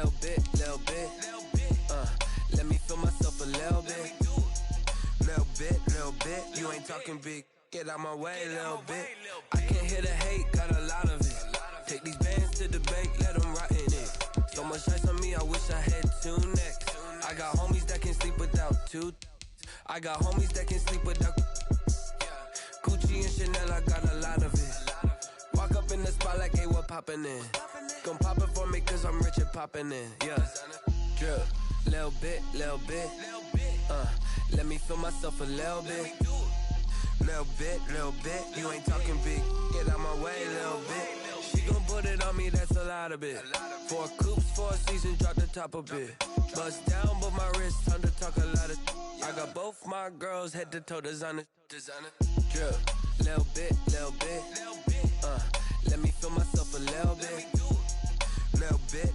little bit. Let me feel myself a little bit. Little bit. You ain't talking big. Get out my way, little bit. I can't hear the hate, got a lot of it. Take these bands to the bank, let them rot in it. So much ice on me, I wish I had two necks. I got homies that can sleep without two. I got homies that can sleep without Gucci and Chanel, I got a lot of it. Walk up in the spot like, hey, what poppin' in? Gon' pop it for me cause I'm rich and poppin' in. Yeah, drip, little bit. Let me feel myself a little bit. Little bit. You ain't talking big. Get out my way, little bit. She gon' put it on me, that's a lot of it. 4 coops, 4 seasons, drop the top a bit. Bust down, but my wrist, time to talk a lot of. I got both my girls head to toe designer. Drip, little bit. Let me feel myself a little bit. Little bit.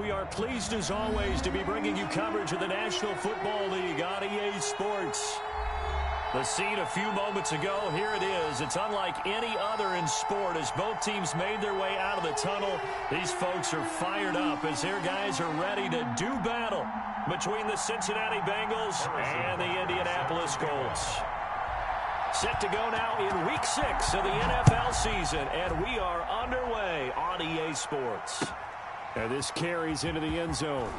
We are pleased as always to be bringing you coverage of the National Football League on EA Sports. The scene a few moments ago, here it is. It's unlike any other in sport as both teams made their way out of the tunnel. These folks are fired up as their guys are ready to do battle between the Cincinnati Bengals and the Indianapolis Colts. Set to go now in Week 6 of the NFL season, and we are underway on EA Sports. And this carries into the end zone.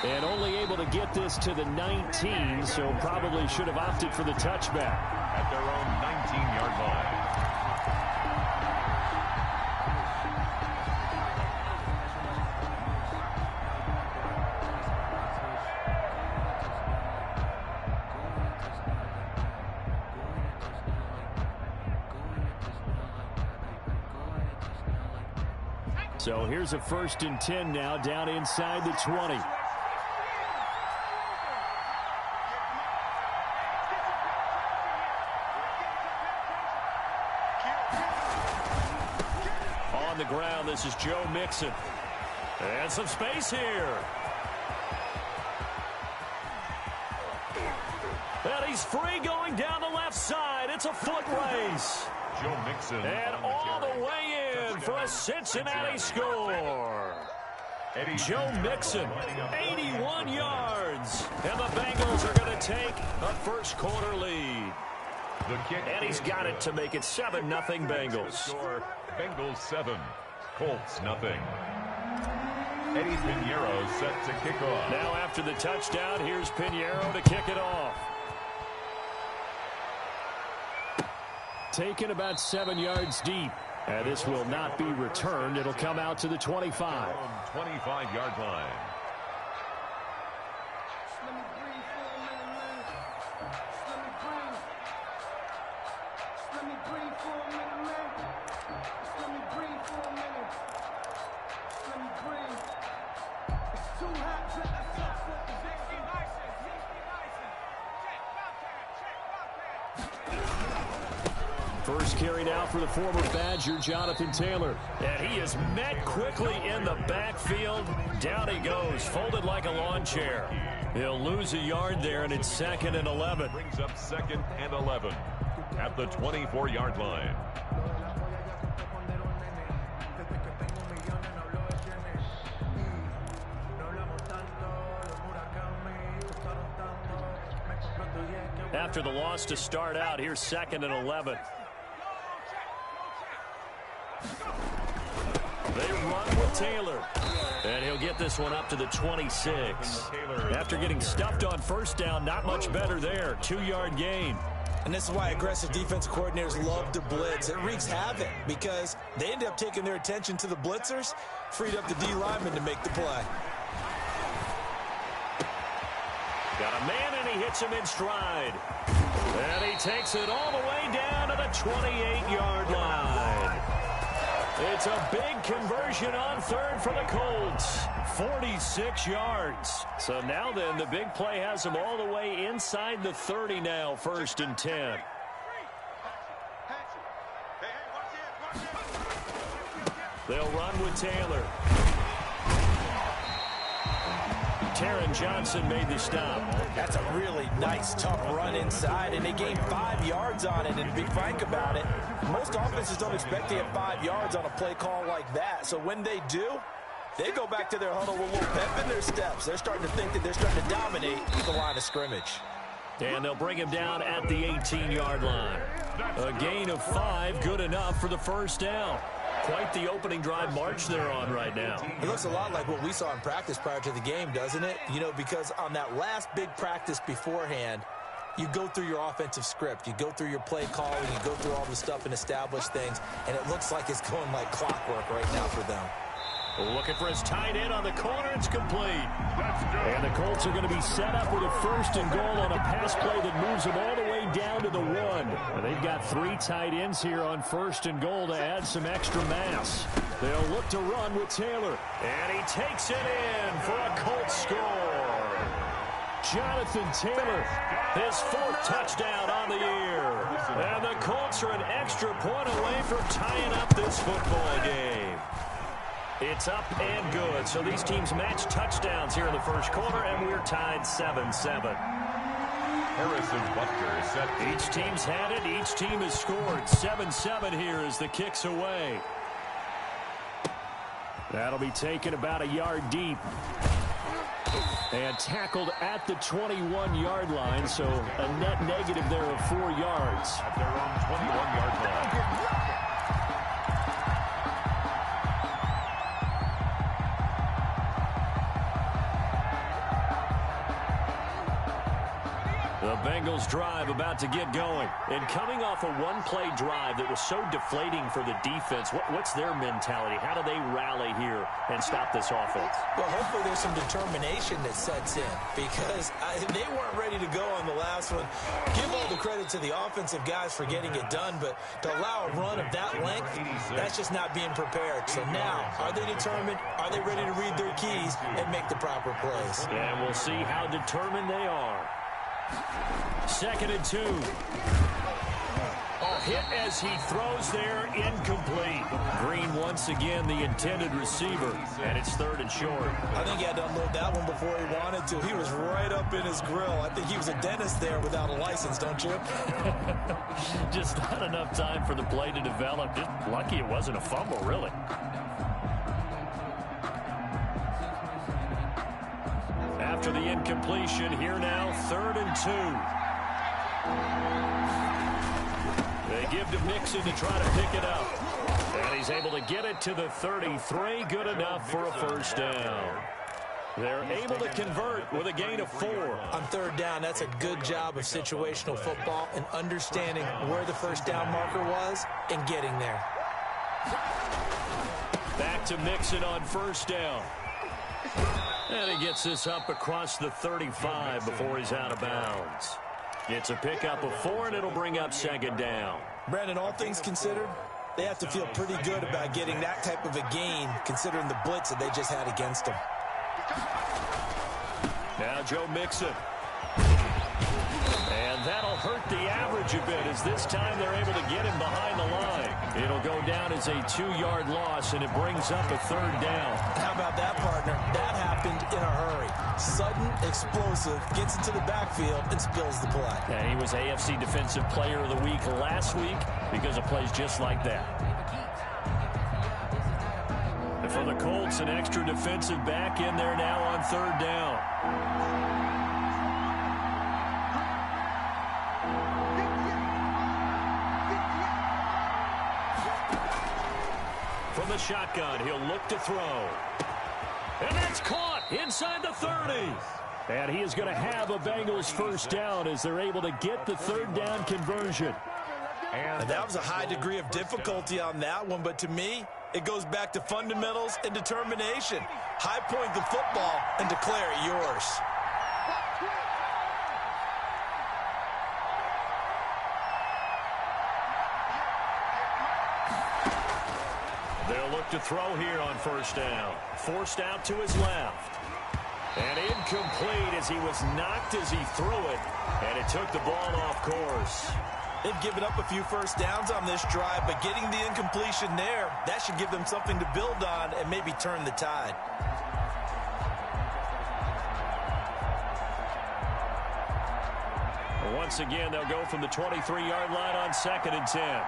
And only able to get this to the 19, so probably should have opted for the touchback. At their own 19-yard line. So here's a 1st and 10 now, down inside the 20. On the ground, this is Joe Mixon. And some space here. And he's free going down the left side. It's a foot race. Joe Mixon. And all the way in for a Cincinnati score. Joe Mixon, 81 yards. And the Bengals are going to take a first-quarter lead. And he's got it to make it 7-0 Bengals. Bengals 7, Colts 0. Eddie Pinheiro set to kick off. Now after the touchdown, here's Pinheiro to kick it off. Taken about 7 yards deep. And this will not be returned. It'll come out to the 25. 25-yard line. First carry now for the former Badger, Jonathan Taylor. And he is met quickly in the backfield. Down he goes, folded like a lawn chair. He'll lose a yard there, and it's 2nd and 11. Brings up 2nd and 11 at the 24-yard line. After the loss to start out, here's 2nd and 11. They run with Taylor. And he'll get this one up to the 26. After getting stuffed on first down, not much better there. 2-yard gain. And this is why aggressive defensive coordinators love to blitz. It wreaks havoc because they end up taking their attention to the blitzers, freed up the D lineman to make the play. Got a man, and he hits him in stride. And he takes it all the way down to the 28-yard line. It's a big conversion on 3rd for the Colts. 46 yards. So now then, the big play has them all the way inside the 30 now, 1st and 10. They'll run with Taylor. Taron Johnson made the stop. That's a really nice, tough run inside, and they gained 5 yards on it. And to be frank about it, most offenses don't expect to get 5 yards on a play call like that. So when they do, they go back to their huddle with a little pep in their steps. They're starting to think that they're starting to dominate the line of scrimmage. And they'll bring him down at the 18-yard line. A gain of 5, good enough for the first down. Quite the opening drive march they're on right now. It looks a lot like what we saw in practice prior to the game, doesn't it? You know, because on that last big practice beforehand, you go through your offensive script. You go through your play calling. You go through all the stuff and establish things. And it looks like it's going like clockwork right now for them. Looking for his tight end on the corner. It's complete. And the Colts are going to be set up with a 1st and goal on a pass play that moves them all the way down to the 1. And they've got 3 tight ends here on 1st and goal to add some extra mass. They'll look to run with Taylor. And he takes it in for a Colts score. Jonathan Taylor, his 4th touchdown on the year. And the Colts are an extra point away from tying up this football game. It's up and good. So these teams match touchdowns here in the first quarter, and we're tied 7-7. Harrison Butker is set. Each team's had it. Each team has scored. 7-7 here as the kick's away. That'll be taken about a yard deep. And tackled at the 21-yard line, so a net negative there of 4 yards. At their own 21-yard line. The Bengals drive about to get going. And coming off a one-play drive that was so deflating for the defense, what's their mentality? How do they rally here and stop this offense? Well, hopefully there's some determination that sets in because they weren't ready to go on the last one. Give all the credit to the offensive guys for getting it done, but to allow a run of that length, that's just not being prepared. So now, are they determined? Are they ready to read their keys and make the proper plays? And we'll see how determined they are. 2nd and 2. A hit as he throws there, incomplete. Green once again the intended receiver, and it's 3rd and short. I think he had to unload that one before he wanted to. He was right up in his grill. I think he was a dentist there without a license, don't you? Just not enough time for the play to develop. Just lucky it wasn't a fumble, really. After the incompletion, here now, 3rd and 2. They give to Mixon to try to pick it up. And he's able to get it to the 33. Good enough for a first down. They're able to convert with a gain of 4. On 3rd down, that's a good job of situational football and understanding where the first down marker was and getting there. Back to Mixon on 1st down. And he gets this up across the 35 before he's out of bounds. It's a pickup of 4, and it'll bring up 2nd down. Brandon, all things considered, they have to feel pretty good about getting that type of a gain, considering the blitz that they just had against them. Now Joe Mixon. And that'll hurt the average a bit as this time they're able to get him behind the line. It'll go down as a 2-yard loss, and it brings up a 3rd down. How about that, partner? That happened in a hurry. Sudden, explosive, gets into the backfield, and spills the play. And he was AFC Defensive Player of the Week last week because of plays just like that. And for the Colts, an extra defensive back in there now on 3rd down. From the shotgun, he'll look to throw. And that's caught inside the 30. And he is going to have a Bengals first down as they're able to get the 3rd down conversion. And that was a high degree of difficulty on that one, but to me, it goes back to fundamentals and determination. High point the football and declare it yours. They'll look to throw here on 1st down. Forced out to his left. And incomplete as he was knocked as he threw it. And it took the ball off course. They've given up a few first downs on this drive, but getting the incompletion there, that should give them something to build on and maybe turn the tide. once again, they'll go from the 23-yard line on 2nd and 10.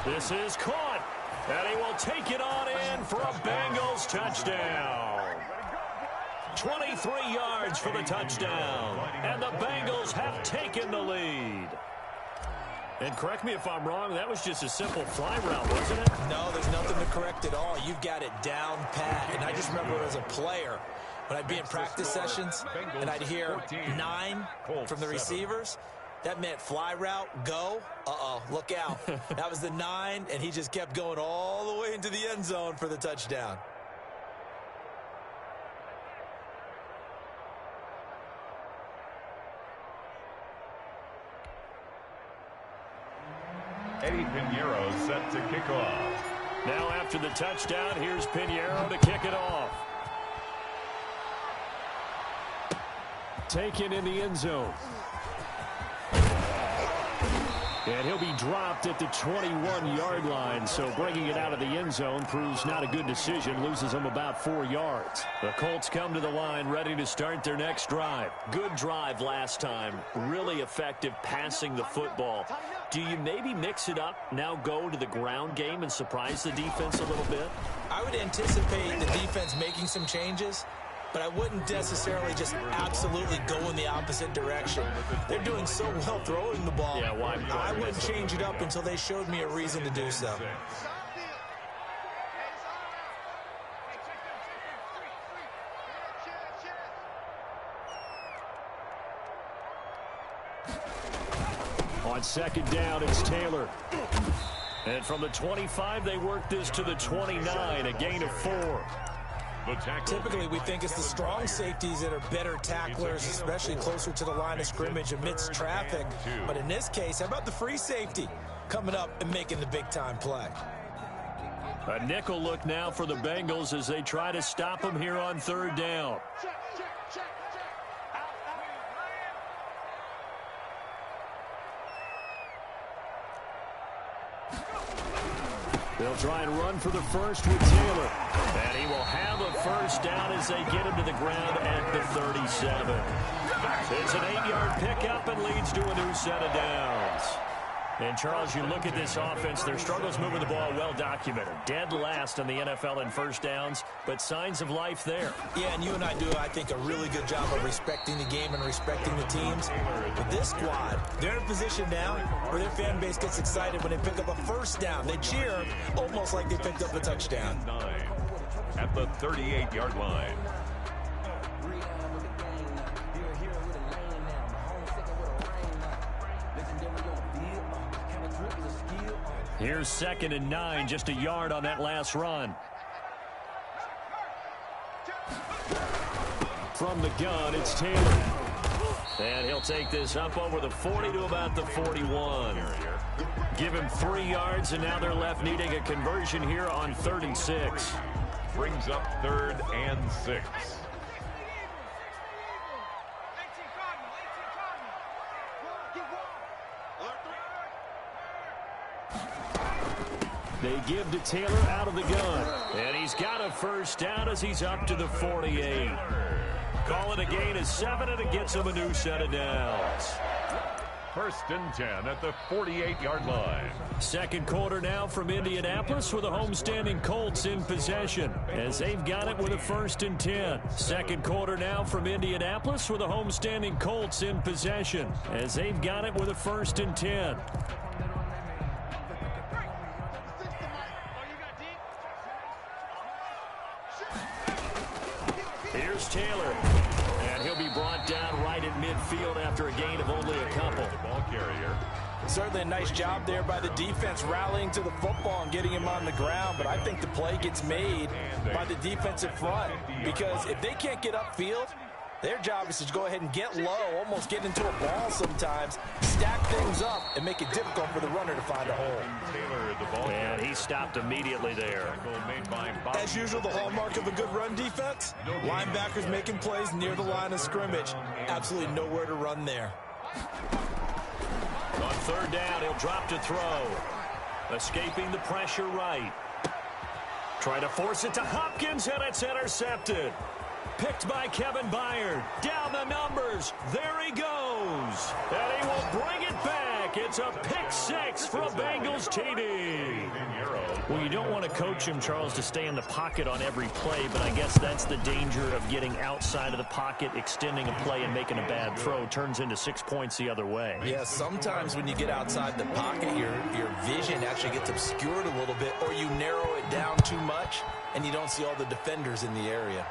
This is caught, and he will take it on in for a Bengals touchdown. 23 yards for the touchdown, and the Bengals have taken the lead. And correct me if I'm wrong, that was just a simple fly route, wasn't it? No, there's nothing to correct at all. You've got it down pat. And I just remember as a player, when I'd be in practice sessions and I'd hear 9 from the receivers, that meant fly route, go, look out. That was the 9, and he just kept going all the way into the end zone for the touchdown. Eddie Pinheiro set to kick off. Now after the touchdown, here's Pinheiro to kick it off. Taken in the end zone. And he'll be dropped at the 21-yard line, so bringing it out of the end zone proves not a good decision, loses him about 4 yards. The Colts come to the line ready to start their next drive. Good drive last time, really effective passing the football. Do you maybe mix it up, now go to the ground game and surprise the defense a little bit? I would anticipate the defense making some changes, but I wouldn't necessarily just absolutely go in the opposite direction. They're doing so well throwing the ball. Yeah, why? I wouldn't change it up until they showed me a reason to do so. On 2nd down, it's Taylor. And from the 25, they work this to the 29, a gain of 4. Typically, we think it's the strong safeties that are better tacklers, especially closer to the line of scrimmage amidst traffic. But in this case, how about the free safety coming up and making the big-time play? A nickel look now for the Bengals as they try to stop him here on 3rd down. They'll try and run for the first with Taylor. And he will have a first down as they get him to the ground at the 37. It's an 8-yard pickup and leads to a new set of downs. And, Charles, you look at this offense, their struggles moving the ball well documented. Dead last in the NFL in first downs, but signs of life there. Yeah, and you and I do, I think, a really good job of respecting the game and respecting the teams. But this squad, they're in a position now where their fan base gets excited when they pick up a first down. They cheer almost like they picked up a touchdown. 9 at the 38-yard line. Here's 2nd and 9, just a yard on that last run. From the gun, it's Taylor. And he'll take this up over the 40 to about the 41. Give him 3 yards, and now they're left needing a conversion here on 3rd and 6. Brings up 3rd and 6. They give to Taylor out of the gun. And he's got a first down as he's up to the 48. Call it a gain of 7, and it gets him a new set of downs. 1st and 10 at the 48-yard line. 2nd quarter now from Indianapolis with the homestanding Colts in possession as they've got it with a 1st and 10. 2nd quarter now from Indianapolis with the homestanding Colts in possession as they've got it with a 1st and 10. Here's Taylor, and he'll be brought down right at midfield after a gain of only a couple. The ball carrier. Certainly a nice job there by the defense rallying to the football and getting him on the ground, but I think the play gets made by the defensive front because if they can't get upfield, their job is to go ahead and get low, almost get into a ball sometimes, stack things up, and make it difficult for the runner to find a hole. Taylor, the ball And he stopped immediately there. As usual, the hallmark of a good run defense, linebackers making plays near the line of scrimmage. Absolutely nowhere to run there. On 3rd down, he'll drop to throw. Escaping the pressure right. Trying to force it to Hopkins, and it's intercepted. Picked by Kevin Byard. Down the numbers. There he goes. And he will bring it back. It's a pick six for a Bengals TD. Well, you don't want to coach him, Charles, to stay in the pocket on every play, but I guess that's the danger of getting outside of the pocket, extending a play, and making a bad throw. Turns into 6 points the other way. Yeah, sometimes when you get outside the pocket, your vision actually gets obscured a little bit, or you narrow it down too much, and you don't see all the defenders in the area.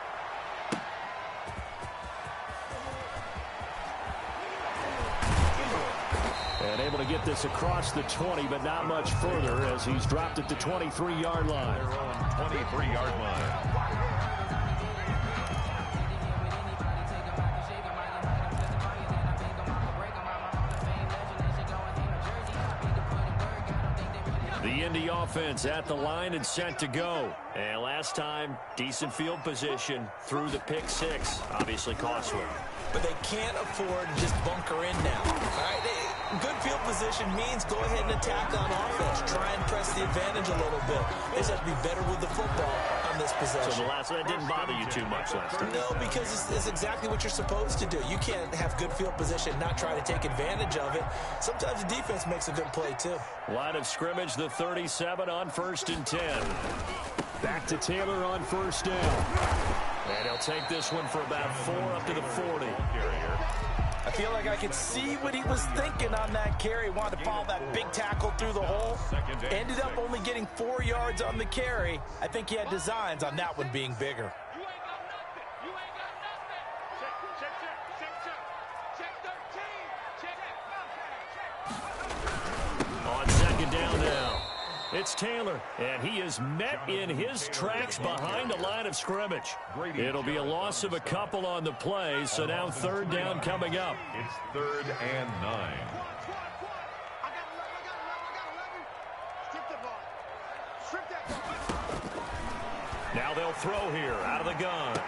And able to get this across the 20, but not much further as he's dropped it to 23-yard line. Their own 23-yard line. The Indy offense at the line and set to go. And last time, decent field position through the pick six. Obviously costly. But they can't afford to just bunker in now. All right, good field position means go ahead and attack on offense. Try and press the advantage a little bit. They just have to be better with the football on this possession. So the last one, that didn't bother you too much last time? No, because it's exactly what you're supposed to do. You can't have good field position, not try to take advantage of it. Sometimes the defense makes a good play, too. Line of scrimmage, the 37 on 1st and 10. Back to Taylor on 1st down. And he'll take this one for about 4 up to the 40. I feel like I could see what he was thinking on that carry. Wanted to follow that big tackle through the hole. Ended up only getting 4 yards on the carry. I think he had designs on that one being bigger. On 2nd down now. It's Taylor, and he is met in his tracks behind the line of scrimmage. It'll be a loss of a couple on the play, so now 3rd down coming up. It's 3rd and 9. Now they'll throw here out of the gun.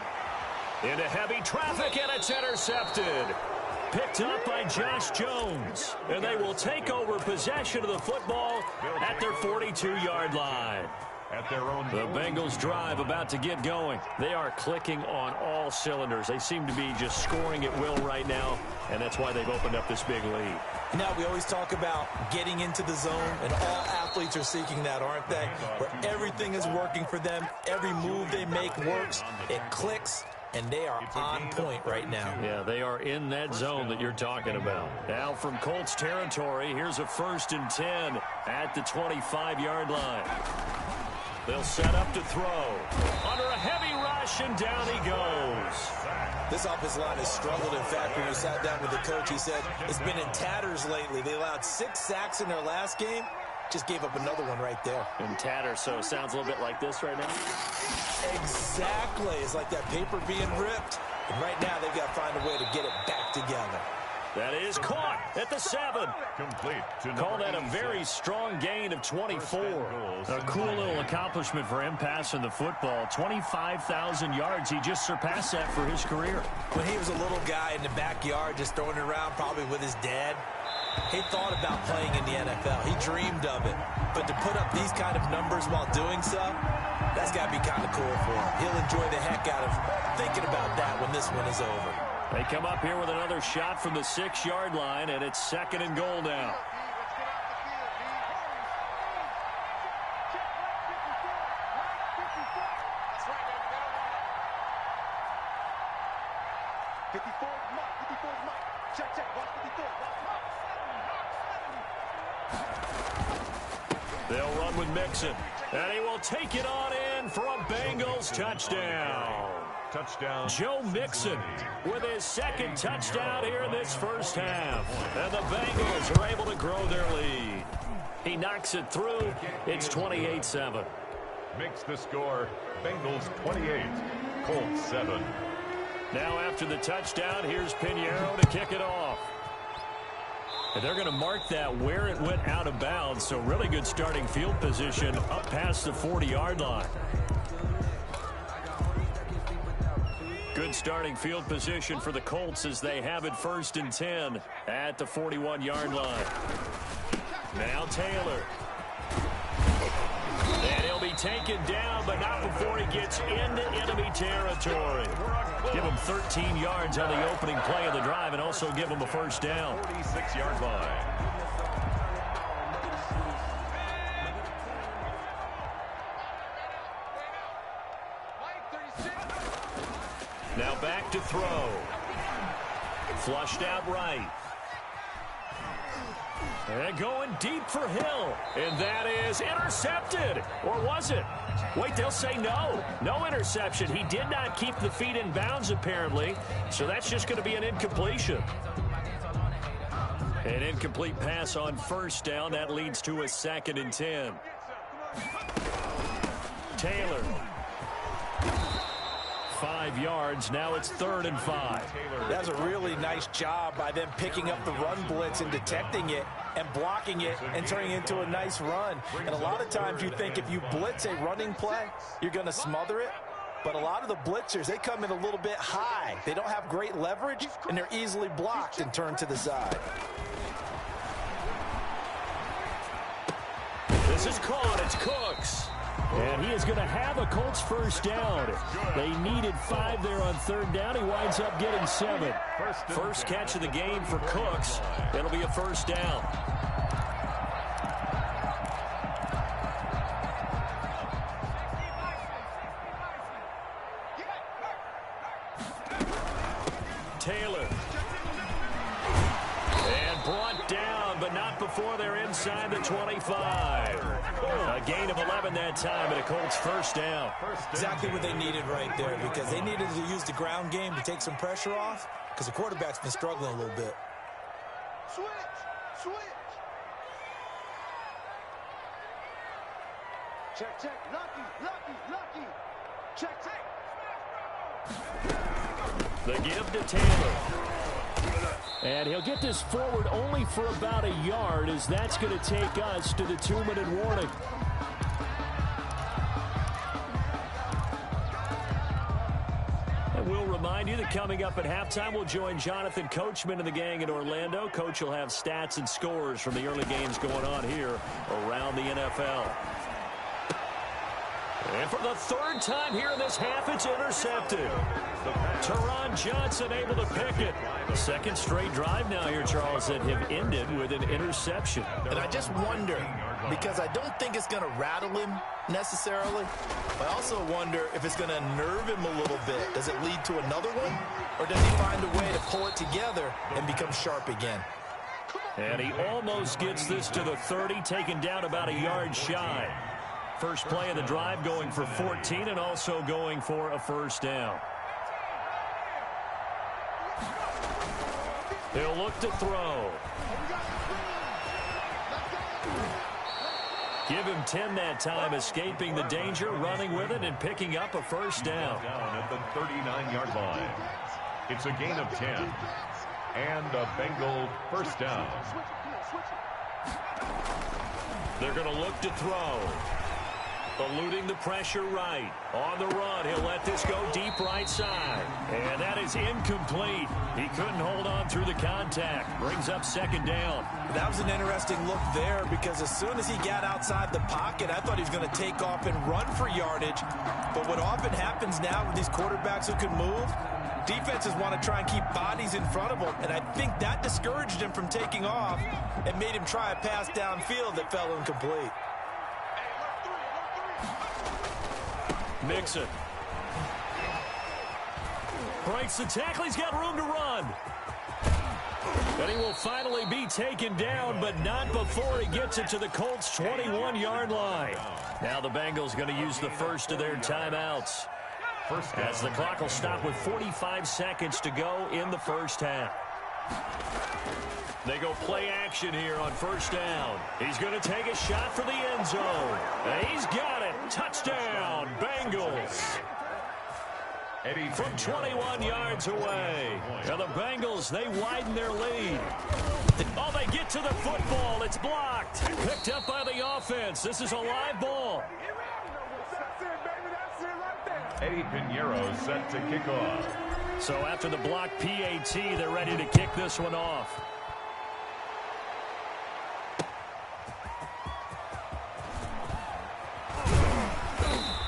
Into heavy traffic, and it's intercepted. Picked up by Josh Jones. And they will take over possession of the football at their 42-yard line. At their own the Bengals drive about to get going. They are clicking on all cylinders. They seem to be just scoring at will right now, and that's why they've opened up this big lead. Now, we always talk about getting into the zone, and all athletes are seeking that, aren't they? Where everything is working for them. Every move they make works. It clicks. And they are on point right now. Yeah, they are in that zone that you're talking about. Now from Colts territory, here's a 1st and 10 at the 25-yard line. They'll set up to throw. Under a heavy rush, and down he goes. This offensive line has struggled. In fact, when we sat down with the coach, he said it's been in tatters lately. They allowed 6 sacks in their last game. Just gave up another one right there. In tatters, so it sounds a little bit like this right now? Exactly. It's like that paper being ripped. And right now, they've got to find a way to get it back together. That is caught at the 7. Complete. Call that a very strong gain of 24. A cool little accomplishment for him passing the football. 25,000 yards. He just surpassed that for his career. When he was a little guy in the backyard just throwing it around, probably with his dad, he thought about playing in the NFL. He dreamed of it. But to put up these kind of numbers while doing so, that's got to be kind of cool for him. He'll enjoy the heck out of thinking about that when this one is over. They come up here with another shot from the 6-yard line, and it's 2nd and goal now. They'll run with Mixon, and he will take it on in for a Bengals touchdown. Touchdown. Joe Mixon with his 2nd touchdown here in this first half. And the Bengals are able to grow their lead. He knocks it through. It's 28-7. Makes the score Bengals 28, Colts 7. Now after the touchdown, here's Pinheiro to kick it off. And they're going to mark that where it went out of bounds. So really good starting field position up past the 40-yard line. Good starting field position for the Colts as they have it 1st and 10 at the 41-yard line. Now Taylor. And he'll be taken down, but not before he gets into enemy territory. Give him 13 yards on the opening play of the drive and also give him a first down. 46-yard line. Now back to throw. Flushed out right. And going deep for Hill. And that is intercepted. Or was it? Wait, they'll say no. No interception. He did not keep the feet in bounds, apparently. So that's just going to be an incompletion. An incomplete pass on first down. That leads to a 2nd and 10. Taylor. 5 yards. Now it's 3rd and 5. That's a really nice job by them picking up the run blitz and detecting it and blocking it and turning it into a nice run. And a lot of times you think if you blitz a running play, you're going to smother it. But a lot of the blitzers, they come in a little bit high. They don't have great leverage, and they're easily blocked and turned to the side. This is caught. It's Cooks. And he is going to have a Colts first down. They needed 5 there on 3rd down. He winds up getting 7. First catch of the game for Cooks. It'll be a first down. Taylor. And brought down, but not before they're inside the 25. A gain of 11 that time, and a Colts first down. Exactly what they needed right there, because they needed to use the ground game to take some pressure off, because the quarterback's been struggling a little bit. Switch. Check. Lucky. Check. The give to Taylor. And he'll get this forward only for about a yard, as that's going to take us to the 2-minute warning. And we'll remind you that coming up at halftime, we'll join Jonathan Coachman and the gang in Orlando. Coach will have stats and scores from the early games going on here around the NFL. And for the 3rd time here in this half, it's intercepted. Teron Johnson able to pick it. The 2nd straight drive now here, Charles, that have ended with an interception. And I just wonder, because I don't think it's going to rattle him necessarily. I also wonder if it's going to nerve him a little bit. Does it lead to another one? Or does he find a way to pull it together and become sharp again? And he almost gets this to the 30, taken down about a yard shy. First play of the drive going for 14 and also going for a first down. He'll look to throw. Give him 10 that time, escaping the danger, running with it, and picking up a first down. Down at the 39-yard line. It's a gain of 10. And a Bengal first down. They're going to look to throw. Eluding the pressure right. On the run, he'll let this go deep right side. And that is incomplete. He couldn't hold on through the contact. Brings up 2nd down. That was an interesting look there, because as soon as he got outside the pocket, I thought he was going to take off and run for yardage. But what often happens now with these quarterbacks who can move, defenses want to try and keep bodies in front of them. And I think that discouraged him from taking off and made him try a pass downfield that fell incomplete. Mixon breaks the tackle. He's got room to run. And he will finally be taken down, but not before he gets it to the Colts' 21-yard line. Now the Bengals going to use the first of their timeouts, as the clock will stop with 45 seconds to go in the first half. They go play action here on first down. He's going to take a shot for the end zone. And he's got it. Touchdown, Bengals. From 21 yards away. And the Bengals, they widen their lead. Oh, they get to the football. It's blocked. Picked up by the offense. This is a live ball. Eddie Pinheiro set to kick off. So after the block PAT, they're ready to kick this one off.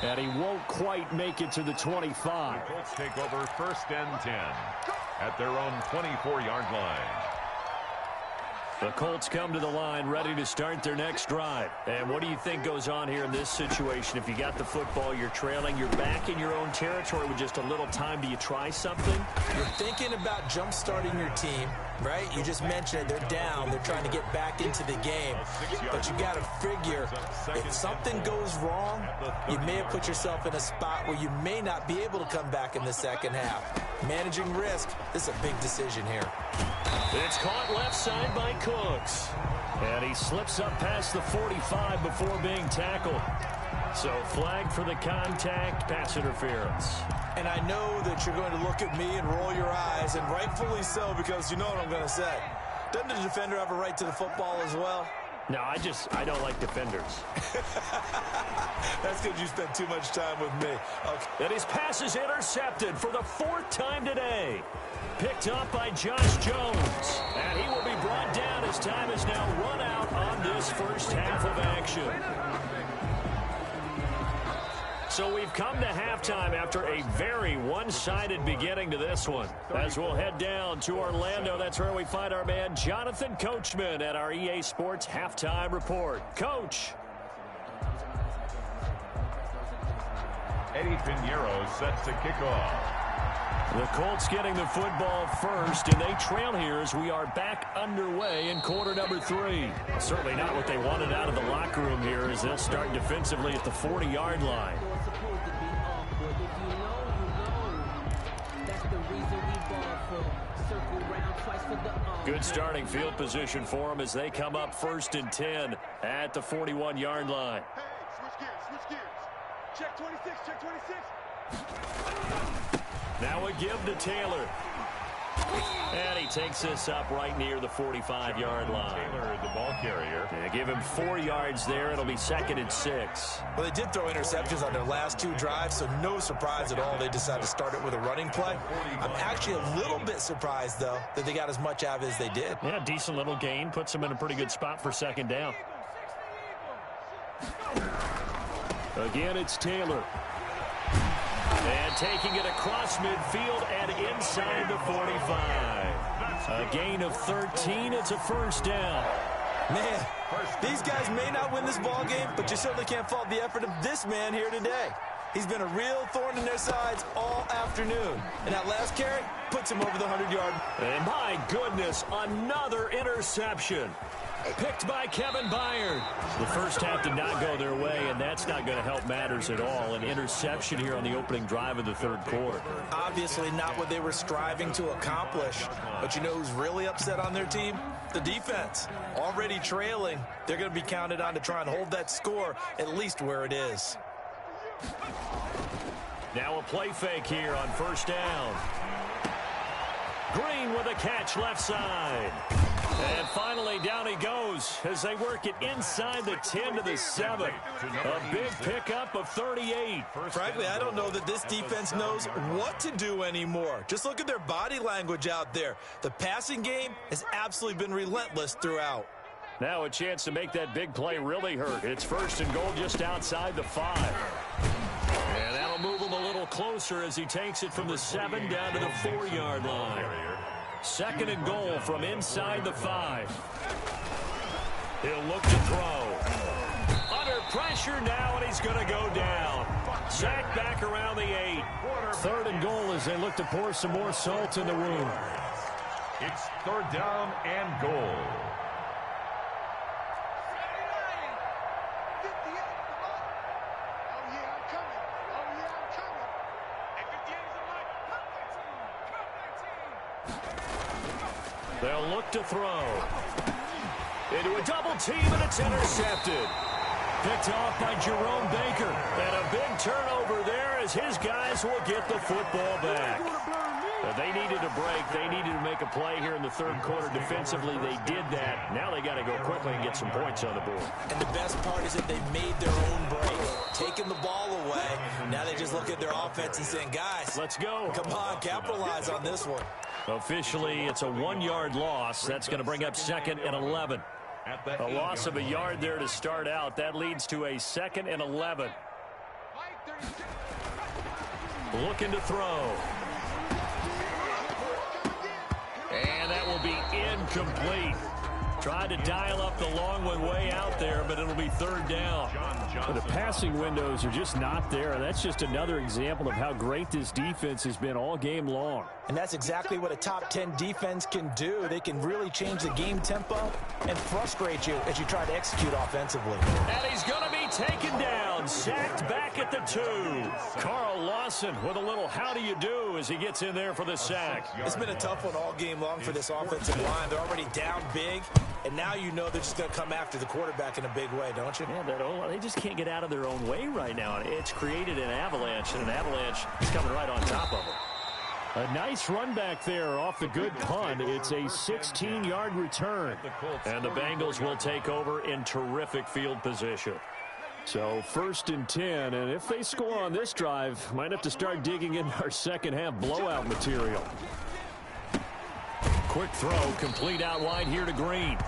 And he won't quite make it to the 25. The Colts take over 1st and 10 at their own 24-yard line. The Colts come to the line ready to start their next drive. And what do you think goes on here in this situation? If you got the football, you're trailing, you're back in your own territory with just a little time. Do you try something? You're thinking about jump-starting your team, right? You just mentioned it. They're down. They're trying to get back into the game. But you got to figure if something goes wrong, you may have put yourself in a spot where you may not be able to come back in the second half. Managing risk, this is a big decision here. It's caught left side by Cooks. And he slips up past the 45 before being tackled. So flag for the contact, pass interference. And I know that you're going to look at me and roll your eyes, and rightfully so, because you know what I'm going to say. Doesn't the defender have a right to the football as well? No, I don't like defenders. That's because you spent too much time with me. Okay. And his pass is intercepted for the 4th time today. Picked up by Josh Jones. And he will be brought down as time is now run out on this first half of action. So we've come to halftime after a very one-sided beginning to this one. As we'll head down to Orlando, that's where we find our man Jonathan Coachman at our EA Sports Halftime Report. Coach. Eddie Pinheiro set to kick off. The Colts getting the football first, and they trail here as we are back underway in quarter number 3. Certainly not what they wanted out of the locker room here as they'll start defensively at the 40-yard line. Good starting field position for them as they come up 1st and 10 at the 41-yard line. Hey, switch gears. Check 26, check 26. Now a give to Taylor. And he takes this up right near the 45-yard line. Taylor, the ball carrier. They give him 4 yards there. It'll be 2nd and 6. Well, they did throw interceptions on their last 2 drives, so no surprise at all they decided to start it with a running play. I'm actually a little bit surprised, though, that they got as much out of it as they did. Yeah, decent little gain. Puts them in a pretty good spot for 2nd down. Again, it's Taylor. And taking it across midfield and inside the 45. A gain of 13. It's a 1st down. Man, these guys may not win this ball game, but you certainly can't fault the effort of this man here today. He's been a real thorn in their sides all afternoon. And that last carry puts him over the 100-yard. And my goodness, another interception. Picked by Kevin Byard. The first half did not go their way, and that's not going to help matters at all. An interception here on the opening drive of the 3rd quarter. Obviously not what they were striving to accomplish. But you know who's really upset on their team? The defense. Already trailing. They're going to be counted on to try and hold that score at least where it is. Now a play fake here on 1st down. Green with a catch left side. And finally, down he goes as they work it inside the 10 to the 7. A big pickup of 38. Frankly, I don't know that this defense knows what to do anymore. Just look at their body language out there. The passing game has absolutely been relentless throughout. Now a chance to make that big play really hurt. It's 1st and goal just outside the 5. And that'll move him a little closer as he takes it from the 7 down to the 4-yard line. 2nd and goal from inside the 5. He'll look to throw. Under pressure now, and he's going to go down. Sacked back around the 8. 3rd and goal as they look to pour some more salt in the wound. It's 3rd down and goal. They'll look to throw. Into a double team, and it's intercepted. Picked off by Jerome Baker. And a big turnover there as his guys will get the football back. They needed a break. They needed to make a play here in the 3rd quarter. Defensively, they did that. Now they got to go quickly and get some points on the board. And the best part is that they made their own break, taking the ball away. Now they just look at their offense and saying, guys, let's go. Come on, capitalize on this one. Officially, it's a 1-yard loss. That's going to bring up 2nd and 11. A loss of a yard there to start out. That leads to a 2nd and 11. Looking to throw. And that will be incomplete. Tried to dial up the long one way out there, but it'll be third down. But the passing windows are just not there. That's just another example of how great this defense has been all game long. And that's exactly what a top 10 defense can do. They can really change the game tempo and frustrate you as you try to execute offensively. And he's going to be taken down, sacked back at the 2. Carl Lawson with a little how do you do as he gets in there for the sack. It's been a tough one all game long for this offensive line. They're already down big, and now you know they're just going to come after the quarterback in a big way, don't you? Yeah, they just can't get out of their own way right now. It's created an avalanche, and an avalanche is coming right on top of them. A nice run back there off the good punt. It's a 16-yard return. And the Bengals will take over in terrific field position. So 1st and 10, and if they score on this drive, might have to start digging in our second half blowout material. Quick throw, complete out wide here to Green.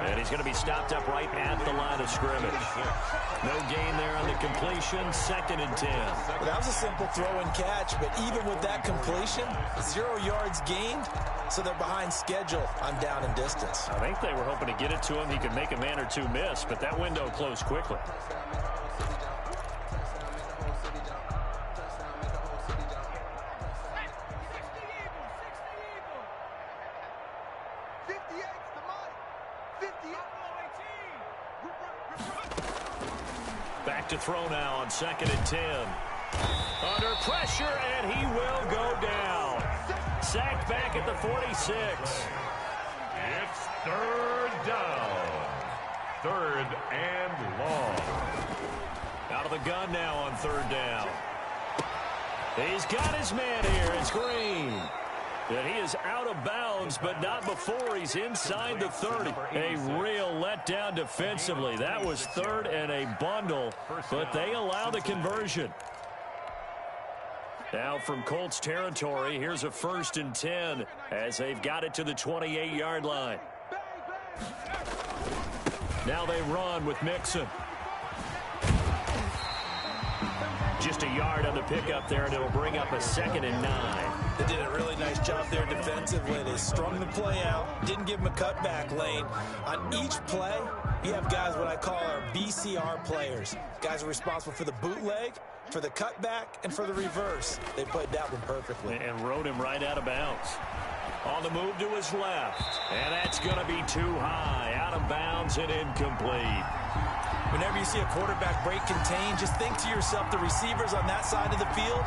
And he's going to be stopped up right at the line of scrimmage. No gain there on the completion, 2nd and 10. Well, that was a simple throw and catch, but even with that completion, 0 yards gained, so they're behind schedule on down and distance. I think they were hoping to get it to him. He could make a man or two miss, but that window closed quickly. Back to throw now on 2nd and 10. Under pressure, and he will go down. Sacked back at the 46. It's 3rd down. 3rd and long. Out of the gun now on 3rd down. He's got his man here. It's Green. And he is out of bounds, but not before he's inside the 30. A real letdown defensively. That was 3rd and a bundle, but they allow the conversion. Now from Colts territory, here's a 1st and 10 as they've got it to the 28-yard line. Now they run with Mixon. Just a yard on the pickup there, and it'll bring up a 2nd and 9. They did a really nice job there defensively. They strung the play out, didn't give him a cutback lane. On each play, you have guys what I call our BCR players. Guys are responsible for the bootleg, for the cutback, and for the reverse. They played that one perfectly. And rode him right out of bounds. On the move to his left. And that's going to be too high. Out of bounds and incomplete. Whenever you see a quarterback break contain, just think to yourself, the receivers on that side of the field,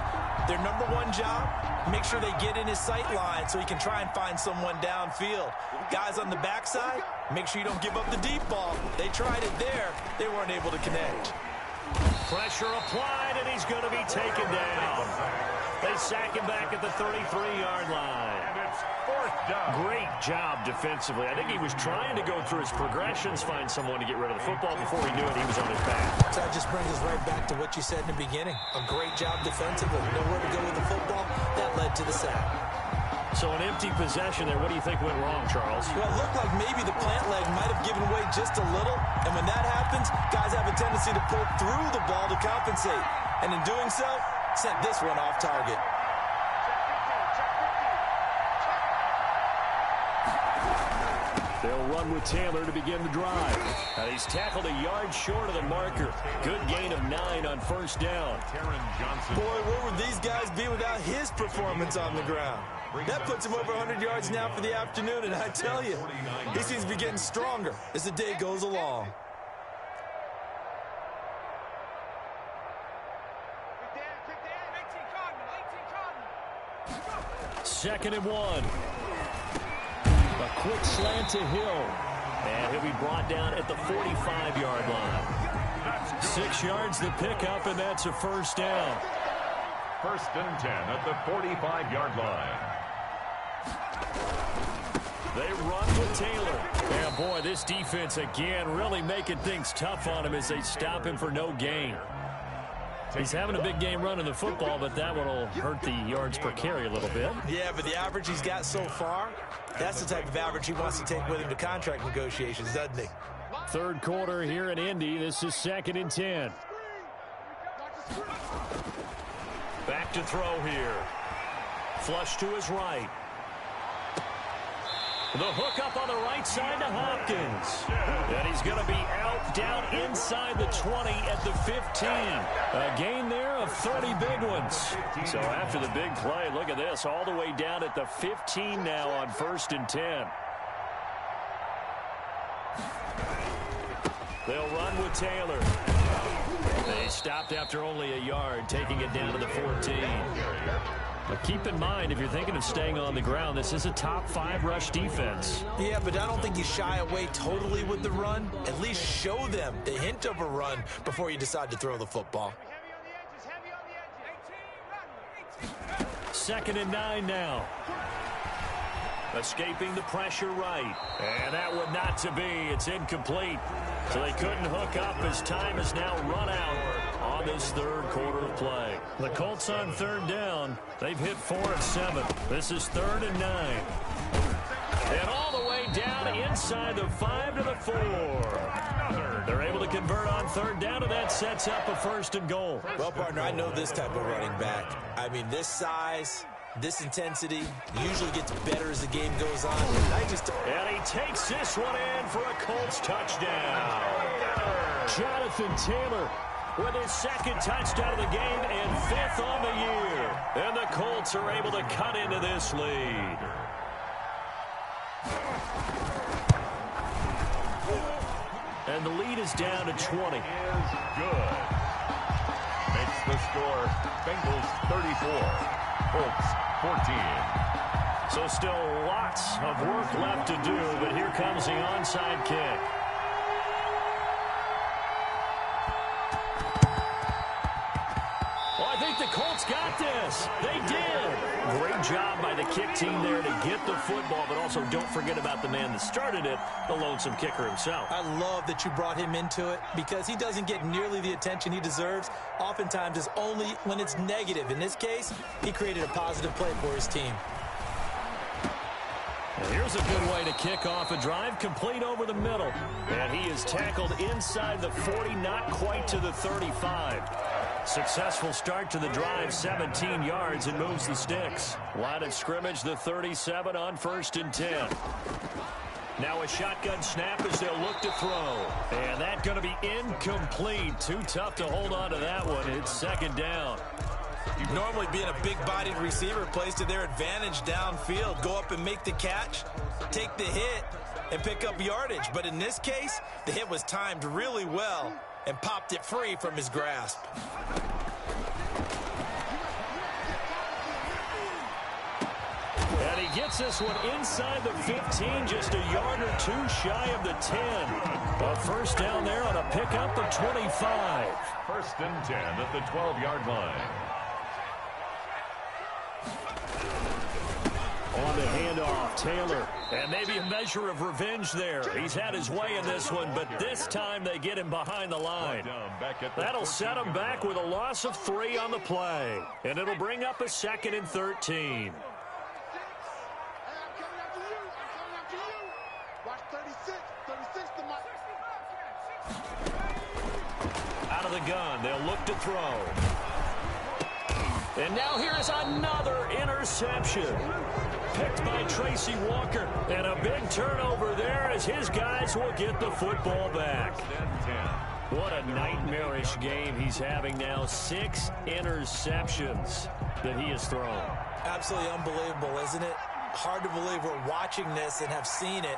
their number one job, make sure they get in his sight line so he can try and find someone downfield. Guys on the backside, make sure you don't give up the deep ball. They tried it there. They weren't able to connect. Pressure applied, and he's going to be taken down. They sack him back at the 33-yard line. And it's 4th down. Great job defensively. I think he was trying to go through his progressions, find someone to get rid of the football. Before he knew it, he was on his back. So that just brings us right back to what you said in the beginning. A great job defensively. Nowhere to go with the football. That led to the sack. So an empty possession there. What do you think went wrong, Charles? Well, it looked like maybe the plant leg might have given way just a little. And when that happens, guys have a tendency to pull through the ball to compensate. And in doing so, sent this one off target. They'll run with Taylor to begin the drive. Now he's tackled a yard short of the marker. Good gain of 9 on 1st down. Boy, where would these guys be without his performance on the ground? That puts him over 100 yards now for the afternoon, and I tell you, he seems to be getting stronger as the day goes along. Second and 1. A quick slant to Hill. And he'll be brought down at the 45-yard line. 6 yards the pickup, and that's a 1st down. 1st and 10 at the 45-yard line. They run with Taylor. And boy, this defense again really making things tough on him as they stop him for no gain. He's having a big game running the football, but that one will hurt the yards per carry a little bit. Yeah, but the average he's got so far, that's the type of average he wants to take with him to contract negotiations, doesn't he? 3rd quarter here in Indy. This is 2nd and 10. to throw here. Flush to his right. The hook up on the right side to Hopkins. And he's going to be out down inside the 20 at the 15. A gain there of 30 big ones. So after the big play, look at this, all the way down at the 15 now on 1st and 10. They'll run with Taylor. They stopped after only a yard, taking it down to the 14. But keep in mind, if you're thinking of staying on the ground, this is a top 5 rush defense. Yeah, but I don't think you shy away totally with the run. At least show them the hint of a run before you decide to throw the football. 2nd and 9 now. Escaping the pressure right. And that one not to be. It's incomplete. So they couldn't hook up as time is now run out on this 3rd quarter of play. The Colts on 3rd down. They've hit 4 of 7. This is 3rd and 9. And all the way down inside the 5 to the 4. They're able to convert on 3rd down, and that sets up a 1st and goal. Well, partner, I know this type of running back. I mean, this size, this intensity usually gets better as the game goes on. And he takes this one in for a Colts touchdown. Jonathan Taylor with his 2nd touchdown of the game and 5th on the year. And the Colts are able to cut into this lead. And the lead is down to 20. Is good. Makes the score Bengals 34, Colts 14. So still lots of work left to do, but here comes the onside kick. Well, I think the Colts got this. They did. Great job by the kick team there to get the football, but also don't forget about the man that started it, the lonesome kicker himself. I love that you brought him into it because he doesn't get nearly the attention he deserves. Oftentimes it's only when it's negative. In this case, he created a positive play for his team. And here's a good way to kick off a drive, complete over the middle. And he is tackled inside the 40, not quite to the 35. Successful start to the drive, 17 yards, and moves the sticks. Line of scrimmage, the 37 on 1st and 10. Now a shotgun snap as they'll look to throw. And that's going to be incomplete. Too tough to hold on to that one. It's 2nd down. Normally being a big-bodied receiver plays to their advantage downfield. Go up and make the catch, take the hit, and pick up yardage. But in this case, the hit was timed really well and popped it free from his grasp. And he gets this one inside the 15, just a yard or 2 shy of the 10. A 1st down there on a pickup of 25. 1st and 10 at the 12-yard line. On the handoff, Taylor. And maybe a measure of revenge there. He's had his way in this one, but this time they get him behind the line. That'll set him back with a loss of 3 on the play. And it'll bring up a 2nd and 13. Out of the gun, they'll look to throw. And now here is another interception. Picked by Tracy Walker. And a big turnover there as his guys will get the football back. What a nightmarish game he's having now. 6 interceptions that he has thrown. Absolutely unbelievable, isn't it? Hard to believe we're watching this and have seen it,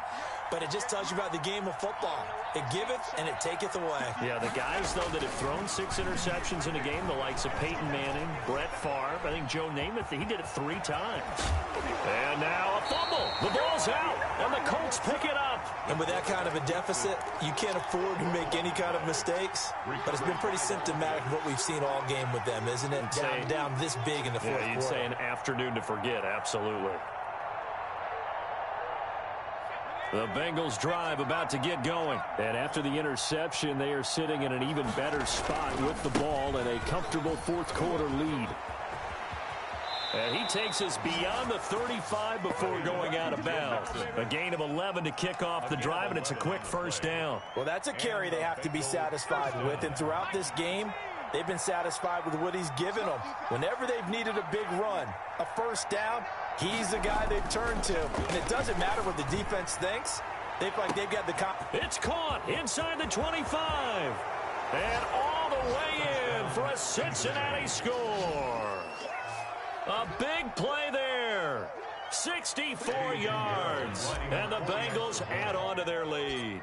but it just tells you about the game of football. It giveth and it taketh away. Yeah, the guys, though, that have thrown 6 interceptions in a game, the likes of Peyton Manning, Brett Favre, I think Joe Namath, he did it 3 times. And now a fumble. The ball's out, and the Colts pick it up. And with that kind of a deficit, you can't afford to make any kind of mistakes, but it's been pretty symptomatic of what we've seen all game with them, isn't it? Down this big in the fourth quarter. You'd say an afternoon to forget, absolutely. The Bengals drive about to get going. And after the interception, they are sitting in an even better spot with the ball and a comfortable fourth quarter lead. And he takes us beyond the 35 before going out of bounds. A gain of 11 to kick off the drive, and it's a quick 1st down. Well, that's a carry they have to be satisfied with. And throughout this game, They've been satisfied with what he's given them. Whenever they've needed a big run, a first down, he's the guy they've turned to. And it doesn't matter what the defense thinks. They feel like they've got the... It's caught inside the 25. And all the way in for a Cincinnati score. A big play there. 64 yards. And the Bengals add on to their lead.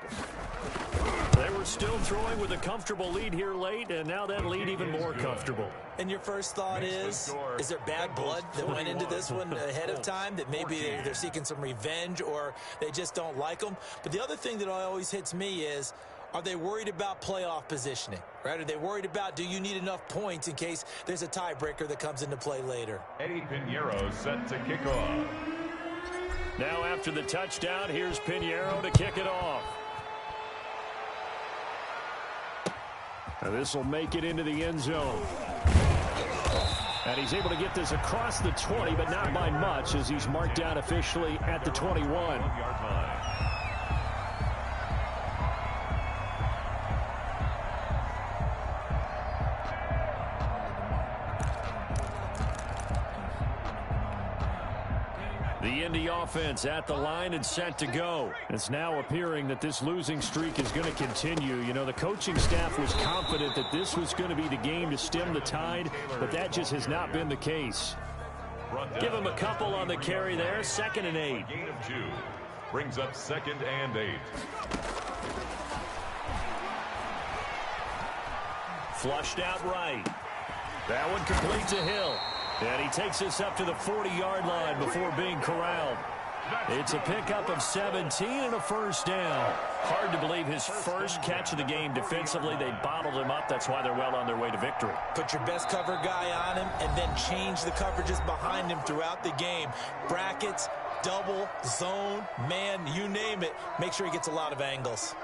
They were still throwing with a comfortable lead here late, and now that lead even more comfortable. And your first thought is there bad blood that went into this one ahead of time, that maybe they're seeking some revenge or they just don't like them? But the other thing that always hits me is, are they worried about playoff positioning, right? Are they worried about, do you need enough points in case there's a tiebreaker that comes into play later? Eddie Pinheiro set to kick off. Now after the touchdown, here's Pinheiro to kick it off. Now this will make it into the end zone. And he's able to get this across the 20, but not by much, as he's marked down officially at the 21. 1-yard line. The Indy offense at the line and set to go. It's now appearing that this losing streak is going to continue. You know, the coaching staff was confident that this was going to be the game to stem the tide, but that just has not been the case. Give him a couple on the carry there. 2nd and 8. Gain of 2. Brings up 2nd and 8. Flushed out right. That one complete to Hill. And he takes us up to the 40-yard line before being corralled. It's a pickup of 17 and a first down. Hard to believe his first catch of the game defensively. They bottled him up. That's why they're well on their way to victory. Put your best cover guy on him and then change the coverages behind him throughout the game. Brackets, double, zone, man, you name it. Make sure he gets a lot of angles.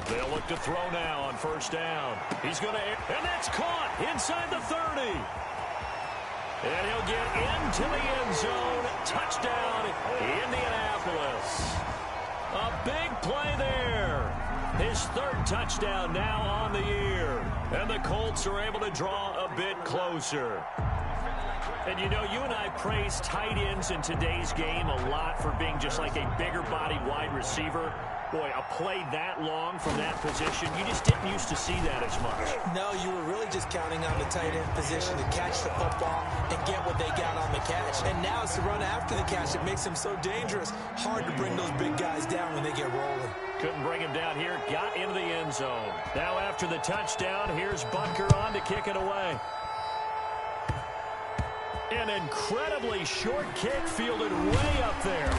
They'll look to throw now on first down. He's going to, and that's caught inside the 30. And he'll get into the end zone. Touchdown, Indianapolis. A big play there. His 3rd touchdown now on the year. And the Colts are able to draw a bit closer. And, you know, you and I praise tight ends in today's game a lot for being just like a bigger-bodied wide receiver. Boy, a play that long from that position, you just didn't used to see that as much. No, you were really just counting on the tight end position to catch the football and get what they got on the catch. And now it's the run after the catch that makes him so dangerous. Hard to bring those big guys down when they get rolling. Couldn't bring him down here. Got into the end zone. Now after the touchdown, here's Butker on to kick it away. An incredibly short kick fielded way up there.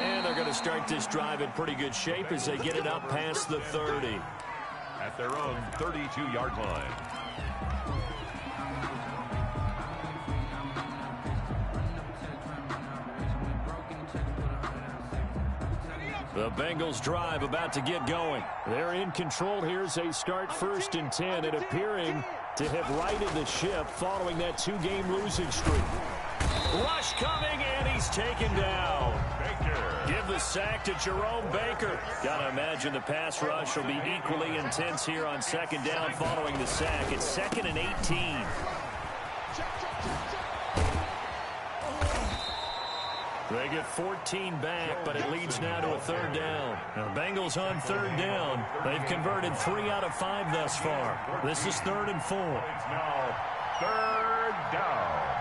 And they're going to start this drive in pretty good shape as they get it up past the 30. At their own 32-yard line. The Bengals drive about to get going. They're in control here as they start 1st and 10 and appearing to have righted the ship following that 2-game losing streak. Rush coming, and he's taken down. Baker. Give the sack to Jerome Baker. Gotta imagine the pass rush will be equally intense here on 2nd down following the sack. It's 2nd and 18. They get 14 back, but it leads now to a 3rd down. Now, the Bengals on 3rd down. They've converted 3 out of 5 thus far. This is 3rd and 4. It's now 3rd down.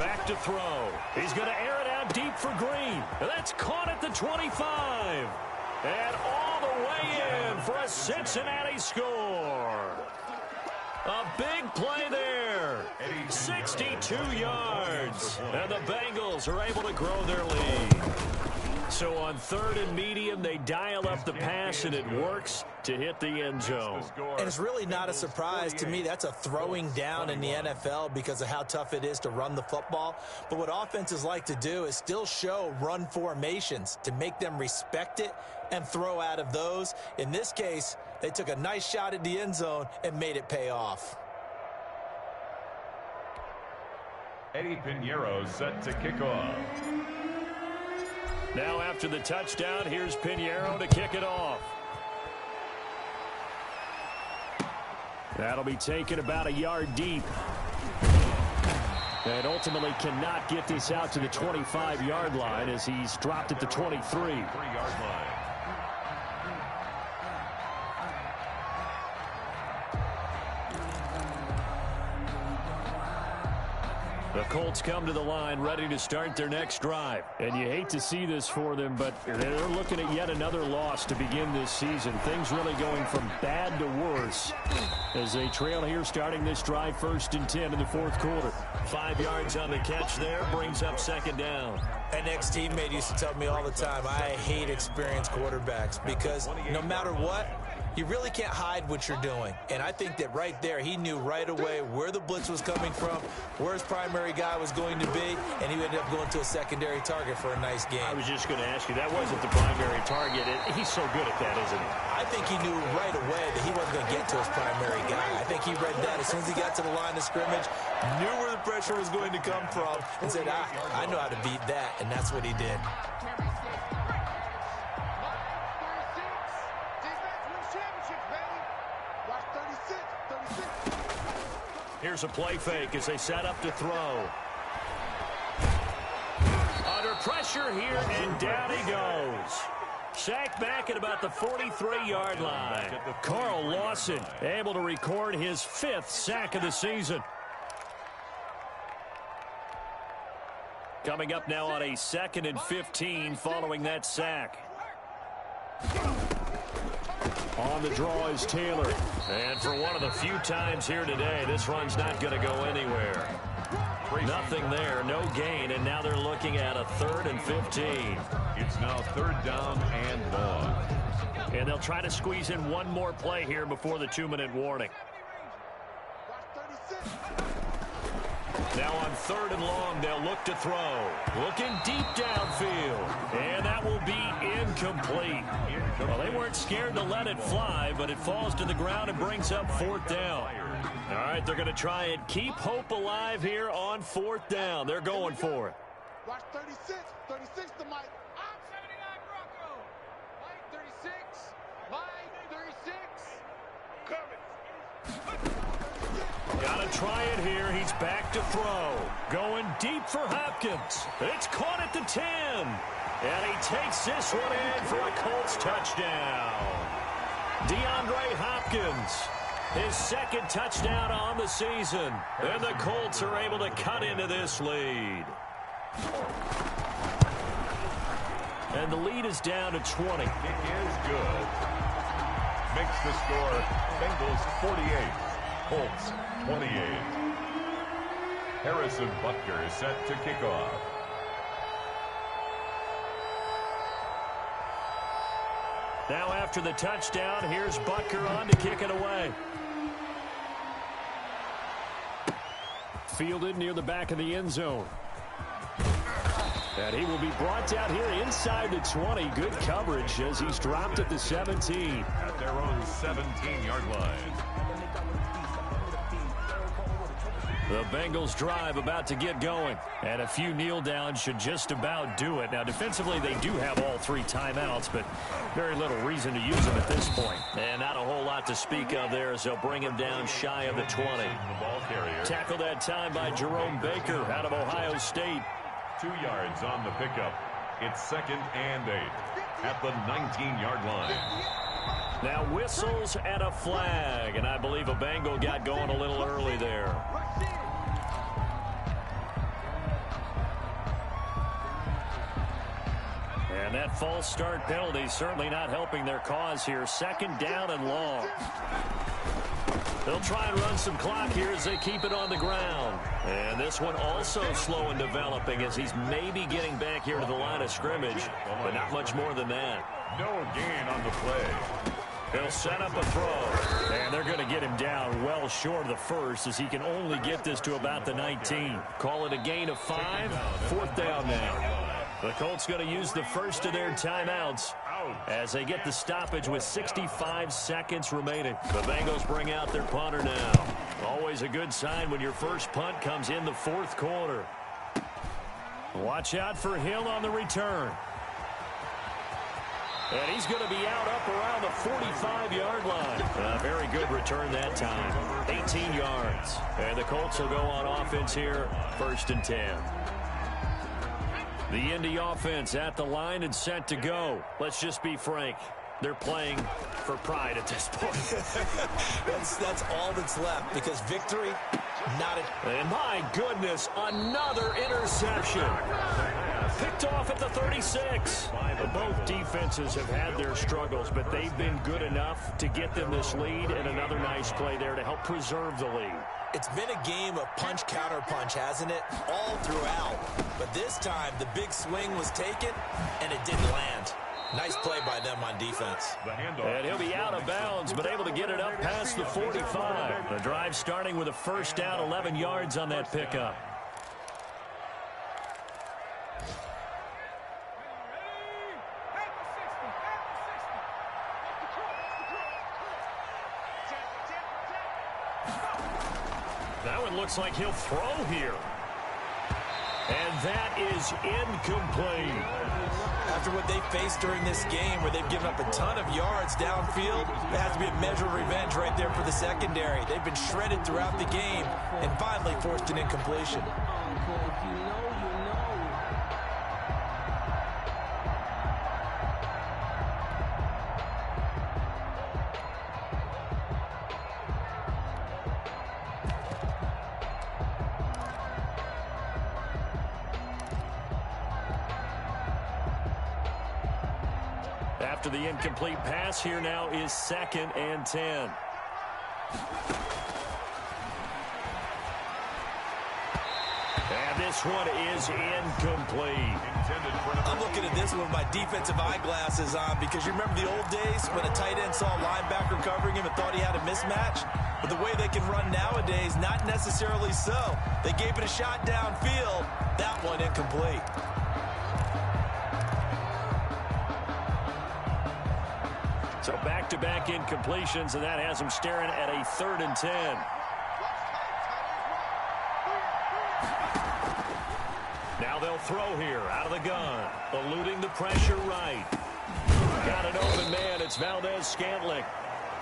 Back to throw. He's going to air it out deep for Green. That's caught at the 25. And all the way in for a Cincinnati score. A big play there. 62 yards. And the Bengals are able to grow their lead. So on 3rd and medium, they dial up the pass, and it works to hit the end zone. And it's really not a surprise to me. That's a throwing down in the NFL because of how tough it is to run the football. But what offenses like to do is still show run formations to make them respect it and throw out of those. In this case, they took a nice shot at the end zone and made it pay off. Eddie Pinheiro set to kick off. Now after the touchdown, here's Pinheiro to kick it off. That'll be taken about a yard deep. And ultimately cannot get this out to the 25-yard line as he's dropped at the 23. 3-yard line. The Colts come to the line ready to start their next drive. And you hate to see this for them, but they're looking at yet another loss to begin this season. Things really going from bad to worse as they trail here starting this drive 1st and 10 in the 4th quarter. 5 yards on the catch there, brings up 2nd down. An ex-teammate used to tell me all the time, I hate experienced quarterbacks because no matter what, you really can't hide what you're doing. And I think that right there, he knew right away where the blitz was coming from, where his primary guy was going to be, and he ended up going to a secondary target for a nice game. I was just going to ask you, that wasn't the primary target. He's so good at that, isn't he? I think he knew right away that he wasn't going to get to his primary guy. I think he read that as soon as he got to the line of scrimmage, knew where the pressure was going to come from, and said, I know how to beat that, and that's what he did. Here's a play fake as they set up to throw. Under pressure here, and down he goes. Sacked back at about the 43-yard line. Carl Lawson able to record his 5th sack of the season. Coming up now on a 2nd and 15 following that sack. On the draw is Taylor. And for one of the few times here today, this run's not going to go anywhere. Nothing there, no gain, and now they're looking at a 3rd and 15. It's now 3rd down and long. And they'll try to squeeze in one more play here before the 2-minute warning. Now on 3rd and long, they'll look to throw. Looking deep downfield. And that will be incomplete. Well, they weren't scared to let it fly, but it falls to the ground and brings up 4th down. All right, they're going to try and keep hope alive here on 4th down. They're going for it. Watch 36. 36 to Mike. I'm 79 Bronco. Mike 36. Mike 36. Got to try it here. He's back to throw. Going deep for Hopkins. It's caught at the 10. And he takes this one in for a Colts touchdown. DeAndre Hopkins, his 2nd touchdown on the season. And the Colts are able to cut into this lead. And the lead is down to 20. It is good. Makes the score Bengals 48, Colts 28. Harrison Butker is set to kick off. Now after the touchdown, here's Butker on to kick it away. Fielded near the back of the end zone. And he will be brought down here inside the 20. Good coverage as he's dropped at the 17. At their own 17-yard line. The Bengals drive about to get going. And a few kneel downs should just about do it. Now, defensively, they do have all 3 timeouts, but very little reason to use them at this point. And not a whole lot to speak of there as they'll bring him down shy of the 20. The ball carrier. Tackled that time by Jerome Baker out of Ohio State. 2 yards on the pickup. It's 2nd and 8 at the 19-yard line. Now whistles and a flag, and I believe a Bengal got going a little early there. And that false start penalty certainly not helping their cause here. 2nd down and long. They'll try and run some clock here as they keep it on the ground. And this one also slow in developing as he's maybe getting back here to the line of scrimmage, but not much more than that. No gain on the play. He'll set up a throw, and they're going to get him down well short of the first as he can only get this to about the 19. Call it a gain of 5, 4th down now. The Colts going to use the first of their timeouts as they get the stoppage with 65 seconds remaining. The Bengals bring out their punter now. Always a good sign when your first punt comes in the 4th quarter. Watch out for Hill on the return. And he's going to be out up around the 45-yard line. A very good return that time. 18 yards. And the Colts will go on offense here, 1st and 10. The Indy offense at the line and set to go. Let's just be frank. They're playing for pride at this point. that's all that's left because victory, not it. And my goodness, another interception. Picked off at the 36. Both defenses have had their struggles, but they've been good enough to get them this lead, and another nice play there to help preserve the lead. It's been a game of punch-counter-punch, hasn't it? All throughout. But this time, the big swing was taken, and it didn't land. Nice play by them on defense. And he'll be out of bounds, but able to get it up past the 45. The drive starting with a 1st down, 11 yards on that pickup. That one looks like he'll throw here. And that is incomplete. After what they faced during this game where they've given up a ton of yards downfield, there has to be a measure of revenge right there for the secondary. They've been shredded throughout the game and finally forced an incompletion. After the incomplete pass, here now is 2nd and 10. And this one is incomplete. I'm looking at this one with my defensive eyeglasses on because you remember the old days when a tight end saw a linebacker covering him and thought he had a mismatch? But the way they can run nowadays, not necessarily so. They gave it a shot downfield. That one incomplete. So back-to-back incompletions, and that has them staring at a 3rd and 10. Now they'll throw here out of the gun, eluding the pressure right. Got an open man. It's Valdez-Scantling.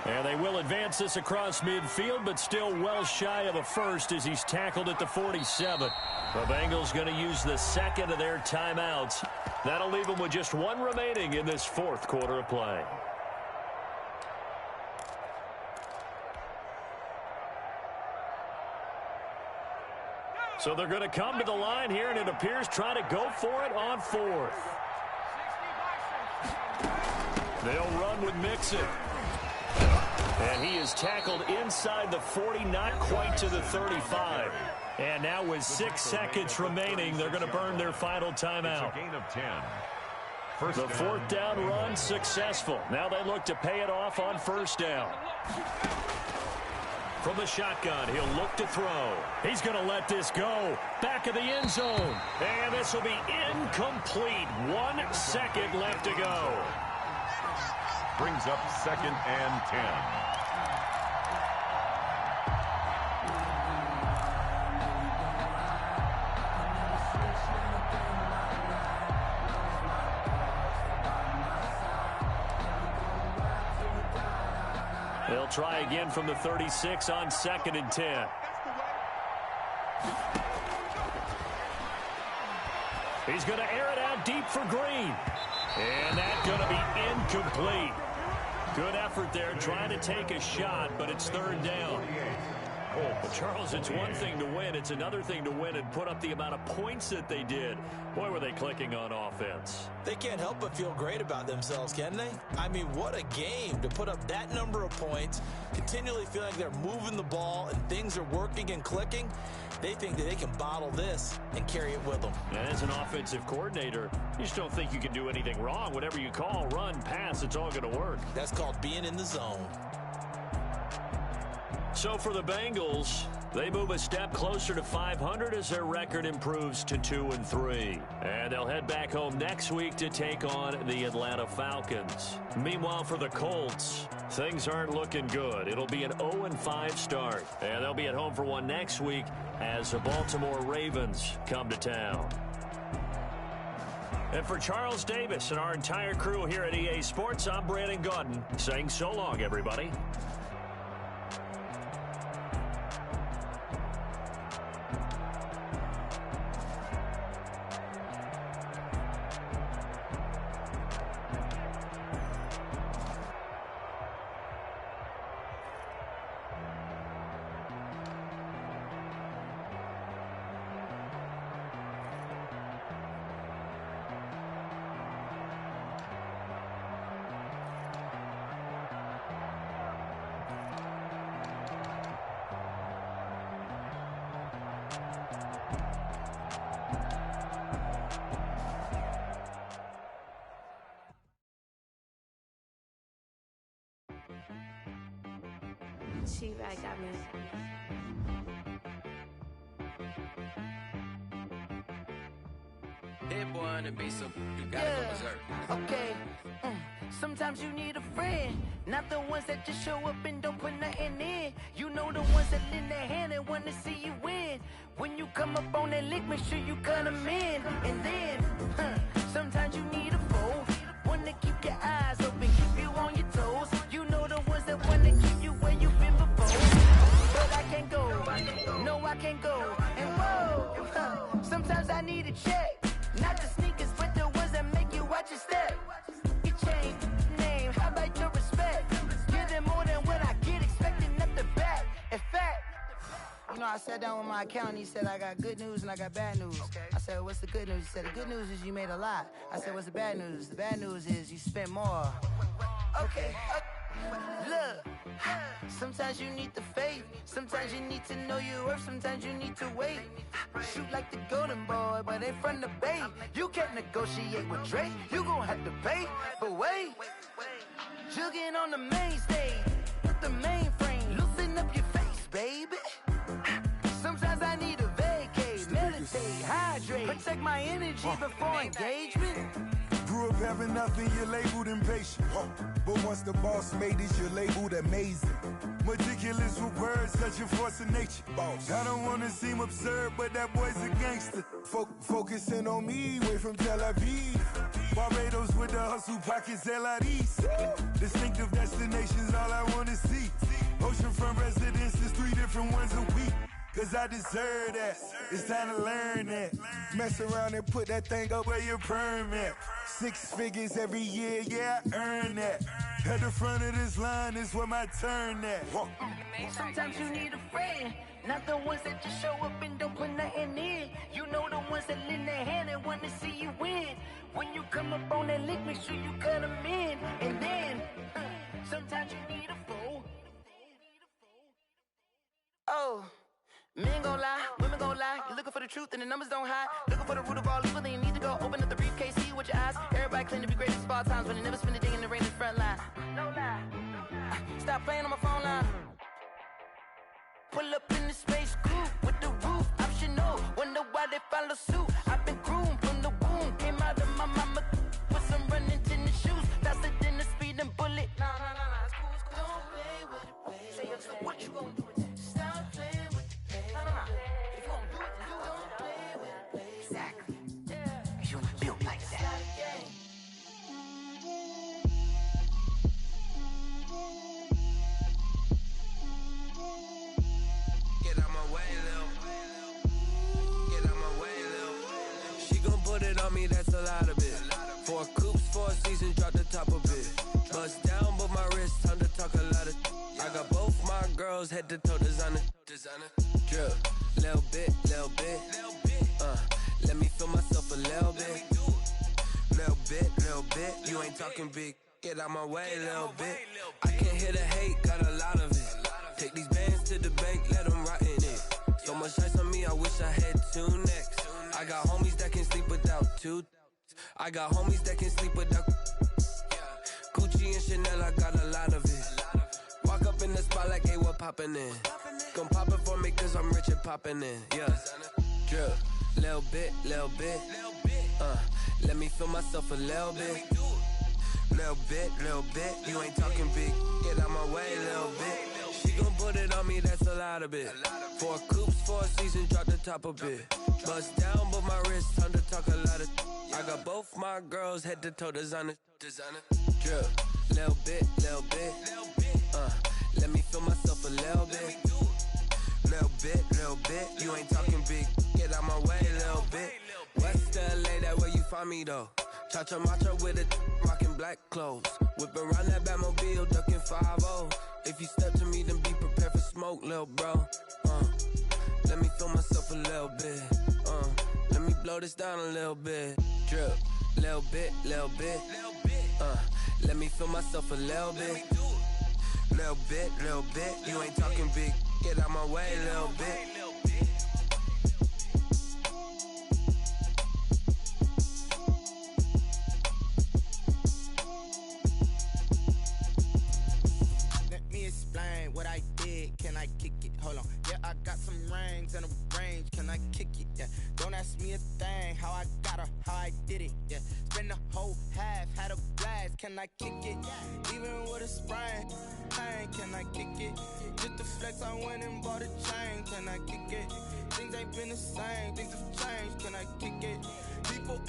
And they will advance this across midfield, but still well shy of a first as he's tackled at the 47. The Bengals going to use the 2nd of their timeouts. That'll leave them with just 1 remaining in this 4th quarter of play. So they're going to come to the line here, and it appears trying to go for it on 4th. They'll run with Mixon. And he is tackled inside the 40, not quite to the 35. And now with 6 seconds remaining, they're going to burn their final timeout. It's a gain of 10. The 4th down run successful. Now they look to pay it off on 1st down. From the shotgun, he'll look to throw. He's going to let this go. Back of the end zone. And this will be incomplete. 1 second left to go. Brings up 2nd and 10. They'll try again from the 36 on 2nd and 10. He's going to air it out deep for Green. And that's going to be incomplete. Good effort there trying to take a shot, but it's 3rd down. Colts. Charles, it's one thing to win. It's another thing to win and put up the amount of points that they did. Boy, were they clicking on offense. They can't help but feel great about themselves, can they? I mean, what a game to put up that number of points, continually feeling like they're moving the ball and things are working and clicking. They think that they can bottle this and carry it with them. And as an offensive coordinator, you just don't think you can do anything wrong. Whatever you call, run, pass, it's all going to work. That's called being in the zone. So for the Bengals, they move a step closer to 500 as their record improves to 2-3. And they'll head back home next week to take on the Atlanta Falcons. Meanwhile, for the Colts, things aren't looking good. It'll be an 0-5 start. And they'll be at home for one next week as the Baltimore Ravens come to town. And for Charles Davis and our entire crew here at EA Sports, I'm Brandon Gaudin saying so long, everybody. She-Rag got me. Hit boy on the beat, so you gotta go berserk. Okay. Sometimes you need a friend, not the ones that just show up and don't put nothing in. You know the ones that lend their hand and want to see you win. When you come up on that lick, make sure you cut them in. And then, sometimes you need a foe, one to keep your eyes open, keep you on your toes. You know the ones that want to keep you where you've been before. But I can't go, no I can't go. And whoa, sometimes I need a check, not the sneakers, but the ones that make you watch your step. You change name, how about your respect? Give them more than what I get, expecting up the back. In fact, you know, I sat down with my accountant. He said, I got good news and I got bad news. Okay. I said, what's the good news? He said, the good news is you made a lot. I said, what's the bad news? The bad news is you spent more. Okay. Look, sometimes you need the faith. Sometimes you need to know your worth. Sometimes you need to wait. Shoot like the golden boy, but in front of the bay. You can't negotiate with Drake. You gon' have to pay. But wait, jugging on the main stage with the mainframe. Loosen up your face, baby. Sometimes I need a vacate, meditate, hydrate, protect my energy before engagement. Grew up having nothing, you're labeled impatient. But once the boss made it, you're labeled amazing. Meticulous with words, such a force of nature. I don't wanna seem absurd, but that boy's a gangster. Focusing on me, way from Tel Aviv. Barbados with the hustle pockets, LIDs. Distinctive destinations, all I wanna see. Oceanfront residences, 3 different ones a week. Cause I deserve that, it's time to learn that. Mess around and put that thing up where your permit. 6 figures every year, yeah, I earn that. At the front of this line is where my turn at. Sometimes you need a friend, not the ones that just show up and don't put nothing in. You know the ones that lend their hand and want to see you win. When you come up on that lick, make sure you cut them in. And then, sometimes you need a foe. Oh. Men gon' lie, women gon' lie. You're looking for the truth and the numbers don't hide. Looking for the root of all evil, then you need to go open up the briefcase, see with your eyes. Everybody claim to be greatest of all times, but they never spend a day in the rain in the front line. No lie. Stop playing on my phone line. Pull up in the space coupe with the roof optional. Wonder why they follow suit. I've been groomed from the womb. Came out of my mama with some running tennis shoes. Faster than the speeding bullet. Nah, it's cool, it's cool. Don't play with it, baby. Say what you gon' do with it? Stop playing with it. If you gon' do it, then you don't play with it, baby. Exactly. Yeah. You built like that. Get out my way, Lil. Get out my way, Lil. She gon' put it on me, that's a lot of it. 4 coops, 4 seasons, drop the top of it. Bust down, but my wrist, time to talk a lot of. I got both my girls head to toe designer. Designer. Drip. Little bit. Let me feel myself a little bit. Little bit. You ain't talking big. Get out my way, little bit. I can't hear the hate, got a lot of it. Take these bands to the bank, let them rot in it. So much ice on me, I wish I had two necks. I got homies that can sleep without two. I got homies that can sleep without Gucci and Chanel, I got a lot of it. Walk up in the spot like, hey, what poppin' in? Gon' pop it for me cause I'm rich and poppin' in, yeah. Drip, little bit. Let me feel myself a little bit. Little bit, you ain't talking big. Get out my way, little bit. She gon' put it on me, that's a lot of it. 4 coops, 4 seasons, drop the top a bit. Bust down, but my wrist, time to talk a lot of. I got both my girls, head to toe designer. Drip, little bit. Let me feel myself a little bit. Little bit, you ain't talking big. Get out my way, little bit. West LA, that where you find me though. Cha-cha matcha with it, rockin' black clothes. Whip around that Batmobile, duckin' 5-0. If you step to me, then be prepared for smoke, lil' bro. Let me feel myself a little bit. Let me blow this down a little bit. Drip, little bit. Let me feel myself a little bit. Little bit. You ain't talking big. Get out my way, little bit. What I did, can I kick it? Hold on, yeah, I got some rings and a range, can I kick it? Yeah, don't ask me a thing, how I got her, how I did it. Yeah, spend the whole half, had a blast, can I kick it? Even with a sprain, pain, can I kick it? Just the flex, I went and bought a chain, can I kick it? Things ain't been the same, things have changed, can I kick it? People